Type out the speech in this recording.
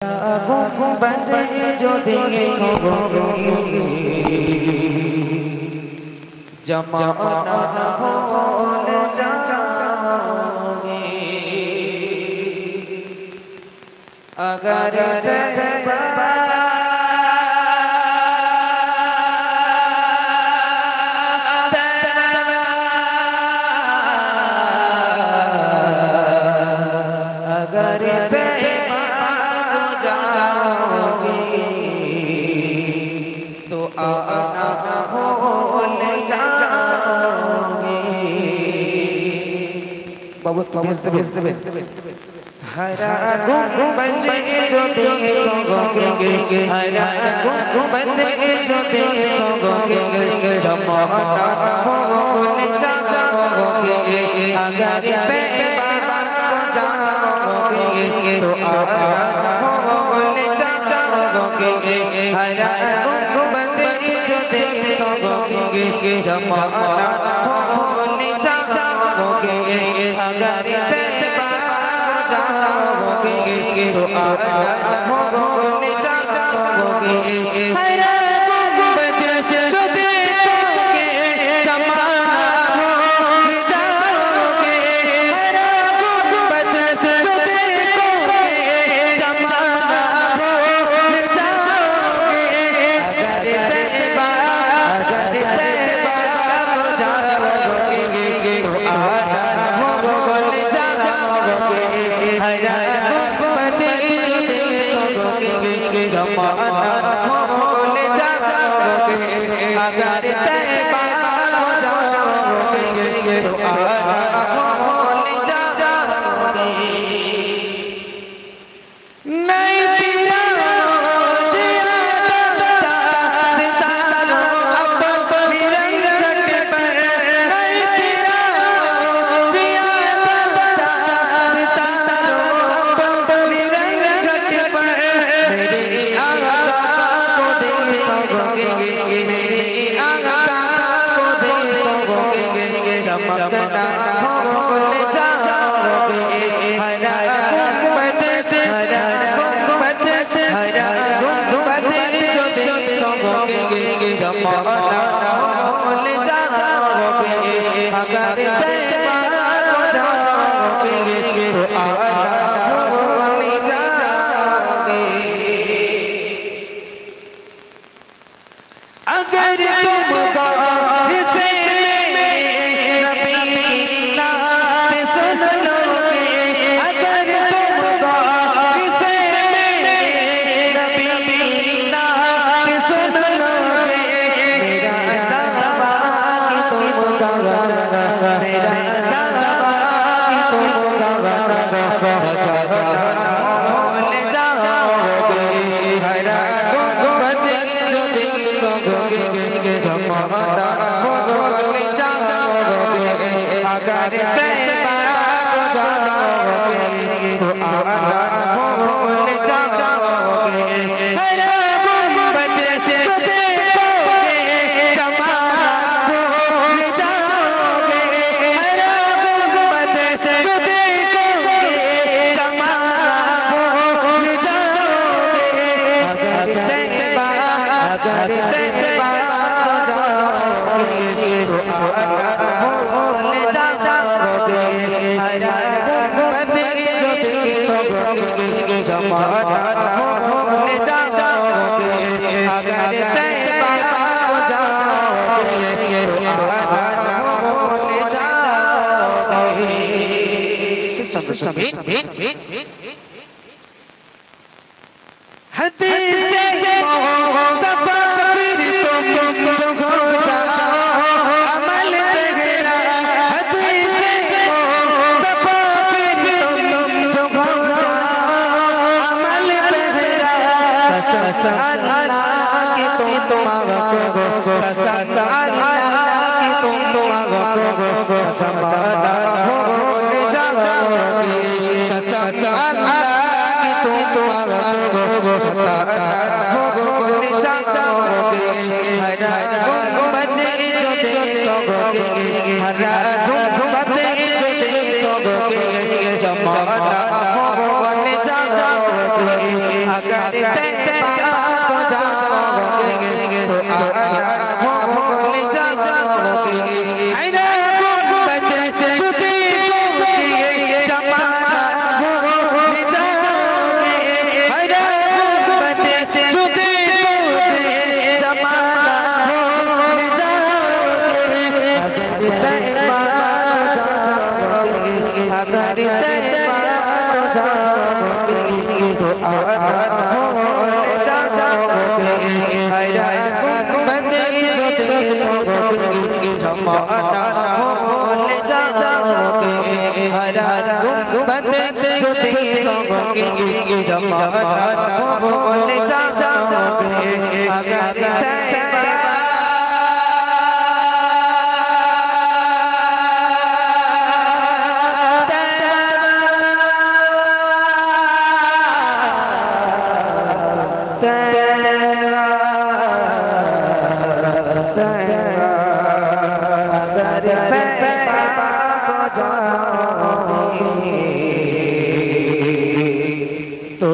गुंबद जो देखोगे जमाना भूल जाओगे अगर हरा गुंबद जो देखोगे हरा गुंबद जो देखोगे जमाना भूल जाओगे अगर तैबा जाओगे तो आना भूल जाओगे हरा गुंबद जो देखोगे जमाना भूल जाओगे अगर तैबा जाओगे तो आना भूल जाओगे हरा गुंबद जो देखोगे जमाना भूल जाओगे हरा गुंबद जो देखोगे जमाना भूल जाओगे अगर तैबा जाओगे तो आना भूल जाओगे हरा गुंबद जो देखोगे जमाना भूल जाओगे अगर तैबा जाओगे तो आना भूल जाओगे नहीं तेरा जिया चाँद तारों अब निरंजन पर नहीं तेरा जिया चाँद तारों अब निरंजन पर मेरे आका को देखोगे मेरे आका को देखोगे चमकना भूल जाओगे हरा गुंबद जो देखोगे जमाना भूल जाओगे अगर तैबा जाओगे तो आना भूल जाओगे अगर तुम गौर से नबी की नात सुन लोगे अगर तुम गौर से नबी की नात सुन लोगे मेरा दावा कि तुम गवारा मेरा दावा कि तुम गवारा भूल जाओगे हरा गुंबद जो देखोगे जमाना भूल जाओगे अगर तैबा जाओगे तो आना भूल जाओगे हरा गुंबद जो देखोगे जमाना भूल जाओगे हरा गुंबद जो देखोगे जमाना भूल जाओगे अगर तैबा जाओगे तो आना भूल जाओगे हरा गुंबद जो देखोगे जमाना भूल जाओगे अगर तैबा जाओगे तो आना भूल जाओगे सभी हदीस मुस्तफा फिर तुम जो हो जाओ अमल तेरा हदीस मुस्तफा फिर तुम जो हो जाओ अमल तेरा कसम अल्लाह की तुम आगो कसम अल्लाह की तुम आगो जमाना भूल जाओगे कसम अल्लाह की तुम आगो भूल जाओगे हरा गुंबद जो देखोगे हरा गुंबद जो देखोगे जमाना भूल जाओगे अगर तैबा को जाओगे तो आना भूल जाओगे हैना गुंबद जो देखोगे जमाना भूल जाओगे हैना गुंबद जो देखोगे जमाना भूल जाओगे अगर तैबा को जाओगे तो आना भूल जाओगे हैना गुंबद जो देखोगे जमाना भूल जाओगे हैना गुंबद जो देखोगे जमाना भूल जाओगे अगर तैबा तो